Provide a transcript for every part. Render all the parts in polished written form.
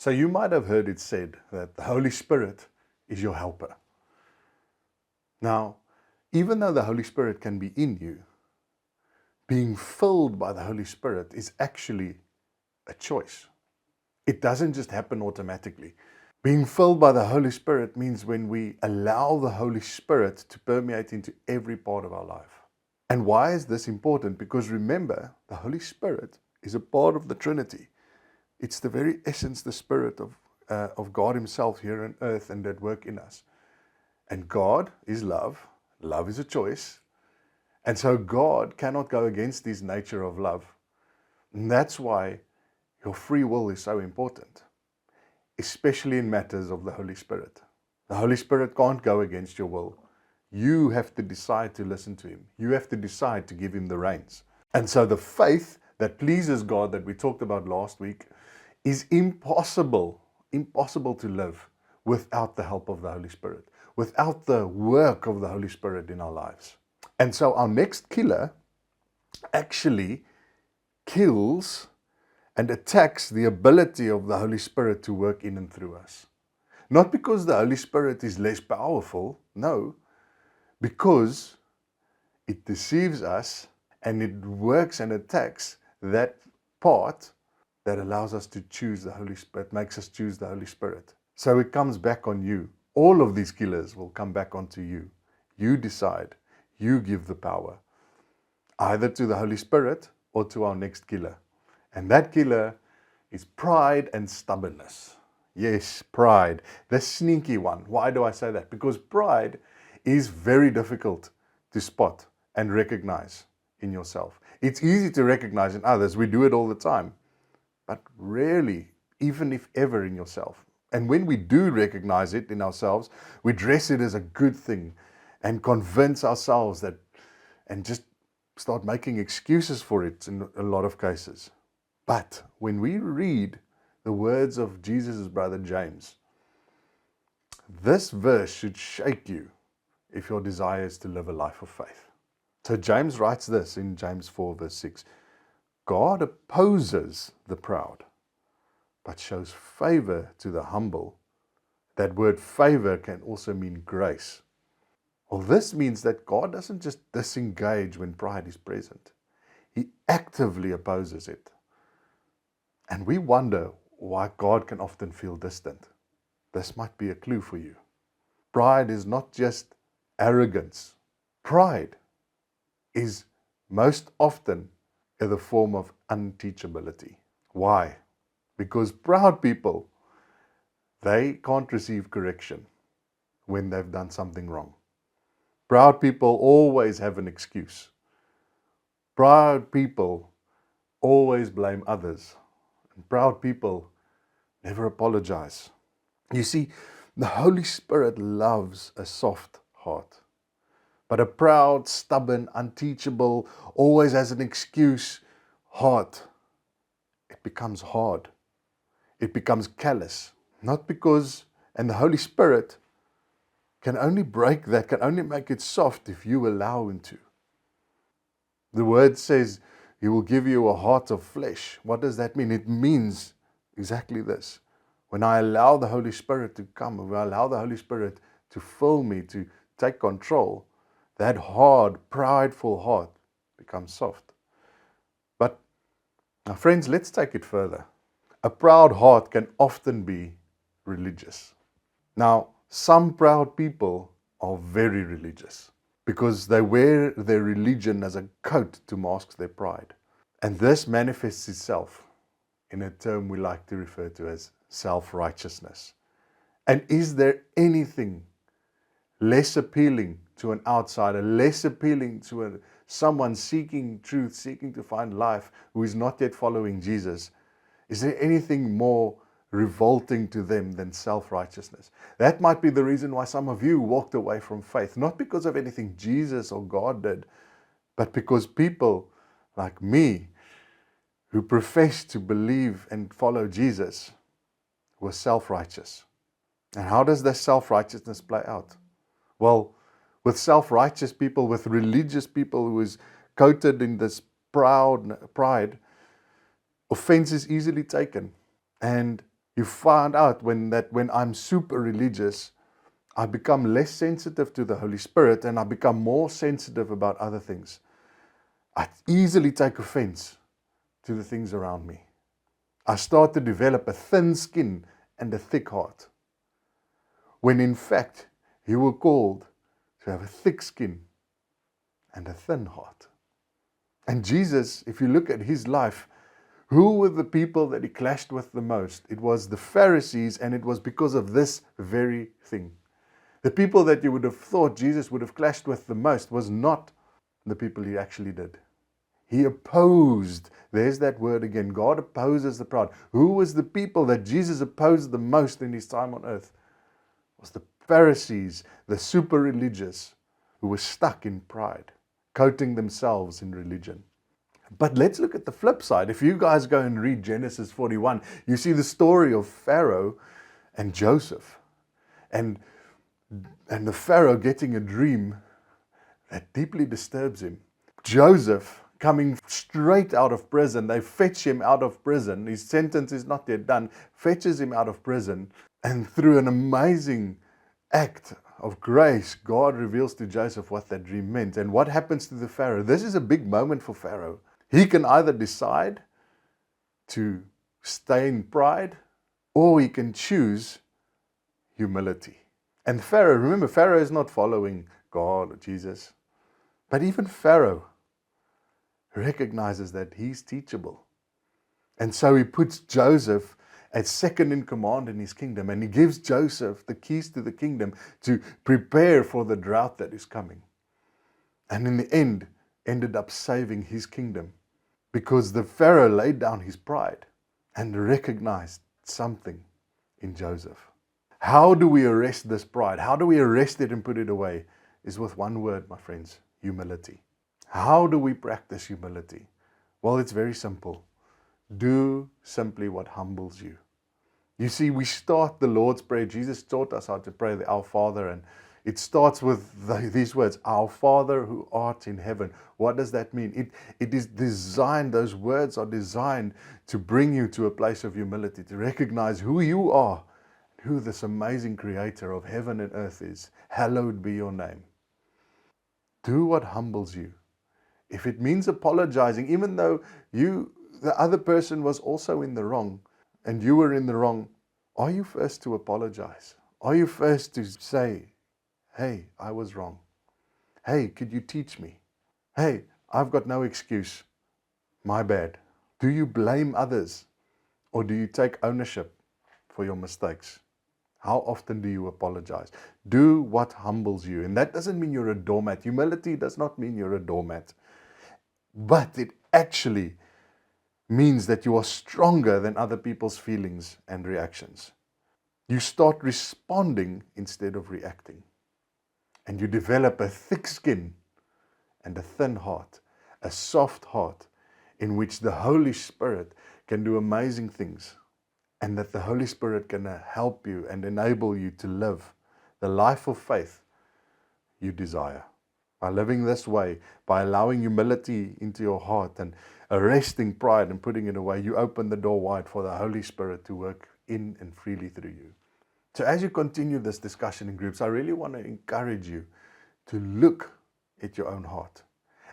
So you might have heard it said that the Holy Spirit is your helper. Now, even though the Holy Spirit can be in you, being filled by the Holy Spirit is actually a choice. It doesn't just happen automatically. Being filled by the Holy Spirit means when we allow the Holy Spirit to permeate into every part of our life. And why is this important? Because remember, the Holy Spirit is a part of the Trinity. It's the very essence, the Spirit of God Himself here on earth and at work in us. And God is love. Love is a choice. And so God cannot go against this nature of love. And that's why your free will is so important, especially in matters of the Holy Spirit. The Holy Spirit can't go against your will. You have to decide to listen to Him. You have to decide to give Him the reins. And so the faith that pleases God that we talked about last week is impossible to live without the help of the Holy Spirit, without the work of the Holy Spirit in our lives. And so our next killer actually kills and attacks the ability of the Holy Spirit to work in and through us. Not because the Holy Spirit is less powerful, no, because it deceives us and it works and attacks that part that allows us to choose the Holy Spirit, makes us choose the Holy Spirit. So it comes back on you. All of these killers will come back onto you. You decide. You give the power, either to the Holy Spirit or to our next killer. And that killer is pride and stubbornness. Yes, pride, the sneaky one. Why do I say that? Because pride is very difficult to spot and recognize in yourself. It's easy to recognize in others. We do it all the time, but rarely, even if ever, in yourself. And when we do recognize it in ourselves, we dress it as a good thing and convince ourselves that, and just start making excuses for it in a lot of cases. But when we read the words of Jesus' brother James, this verse should shake you if your desire is to live a life of faith. So James writes this in James 4 verse 6. God opposes the proud, but shows favor to the humble. That word favor can also mean grace. Well, this means that God doesn't just disengage when pride is present. He actively opposes it. And we wonder why God can often feel distant. This might be a clue for you. Pride is not just arrogance. Pride is most often the form of unteachability. Why? Because proud people, they can't receive correction when they've done something wrong. Proud people always have an excuse. Proud people always blame others. And proud people never apologize. You see, the Holy Spirit loves a soft heart. But a proud, stubborn, unteachable, always has an excuse heart, it becomes hard. It becomes callous. Not because, and the Holy Spirit can only break that, can only make it soft if you allow Him to. The word says He will give you a heart of flesh. What does that mean? It means exactly this. When I allow the Holy Spirit to come, when I allow the Holy Spirit to fill me, to take control, that hard, prideful heart becomes soft. But, now friends, let's take it further. A proud heart can often be religious. Now, some proud people are very religious because they wear their religion as a coat to mask their pride. And this manifests itself in a term we like to refer to as self-righteousness. And is there anything less appealing to an outsider, less appealing to someone seeking truth, seeking to find life, who is not yet following Jesus? Is there anything more revolting to them than self-righteousness? That might be the reason why some of you walked away from faith, not because of anything Jesus or God did, but because people like me, who profess to believe and follow Jesus, were self-righteous. And how does this self-righteousness play out? Well, with self-righteous people, with religious people who is coated in this pride, offense is easily taken. And You find out when I'm super religious, I become less sensitive to the Holy Spirit and I become more sensitive about other things. I easily take offense to the things around me. I start to develop a thin skin and a thick heart. When in fact, you were called to have a thick skin and a thin heart. And Jesus, if you look at his life, who were the people that he clashed with the most? It was the Pharisees, and it was because of this very thing. The people that you would have thought Jesus would have clashed with the most was not the people he actually did. He opposed, there's that word again, God opposes the proud. Who was the people that Jesus opposed the most in his time on earth? It was the Pharisees, the super religious, who were stuck in pride, coating themselves in religion. But let's look at the flip side. If you guys go and read Genesis 41, you see the story of Pharaoh and Joseph. And the Pharaoh getting a dream that deeply disturbs him. Joseph coming straight out of prison. They fetch him out of prison. His sentence is not yet done. Fetches him out of prison. And through an amazing act of grace, God reveals to Joseph what that dream meant. And what happens to the Pharaoh? This is a big moment for Pharaoh. He can either decide to stay in pride, or he can choose humility. And Pharaoh, remember, Pharaoh is not following God or Jesus. But even Pharaoh recognizes that he's teachable. And so he puts Joseph as second in command in his kingdom. And he gives Joseph the keys to the kingdom to prepare for the drought that is coming. And in the end, ended up saving his kingdom. Because the Pharaoh laid down his pride and recognized something in Joseph. How do we arrest this pride? How do we arrest it and put it away? Is with one word, my friends, humility. How do we practice humility? Well, it's very simple. Do simply what humbles you. You see, we start the Lord's Prayer. Jesus taught us how to pray the Our Father, and it starts with these words, Our Father who art in heaven. What does that mean? It is designed, those words are designed to bring you to a place of humility, to recognize who you are, who this amazing creator of heaven and earth is. Hallowed be your name. Do what humbles you. If it means apologizing, even though the other person was also in the wrong and you were in the wrong, are you first to apologize? Are you first to say, hey, I was wrong. Hey, could you teach me? Hey, I've got no excuse. My bad. Do you blame others, or do you take ownership for your mistakes? How often do you apologize? Do what humbles you. And that doesn't mean you're a doormat. Humility does not mean you're a doormat. But it actually means that you are stronger than other people's feelings and reactions. You start responding instead of reacting. And you develop a thick skin and a thin heart, a soft heart in which the Holy Spirit can do amazing things, and that the Holy Spirit can help you and enable you to live the life of faith you desire. By living this way, by allowing humility into your heart and arresting pride and putting it away, you open the door wide for the Holy Spirit to work in and freely through you. So as you continue this discussion in groups, I really want to encourage you to look at your own heart.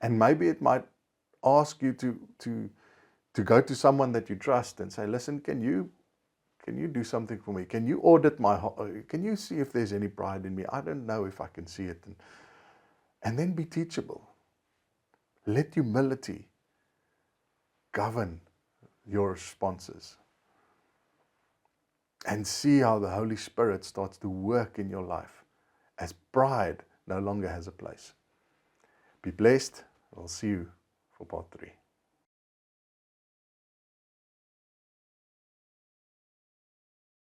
And maybe it might ask you to go to someone that you trust and say, listen, can you do something for me? Can you audit my heart? Can you see if there's any pride in me? I don't know if I can see it. And then be teachable. Let humility govern your responses. And see how the Holy Spirit starts to work in your life as pride no longer has a place. Be blessed. I'll see you for part 3.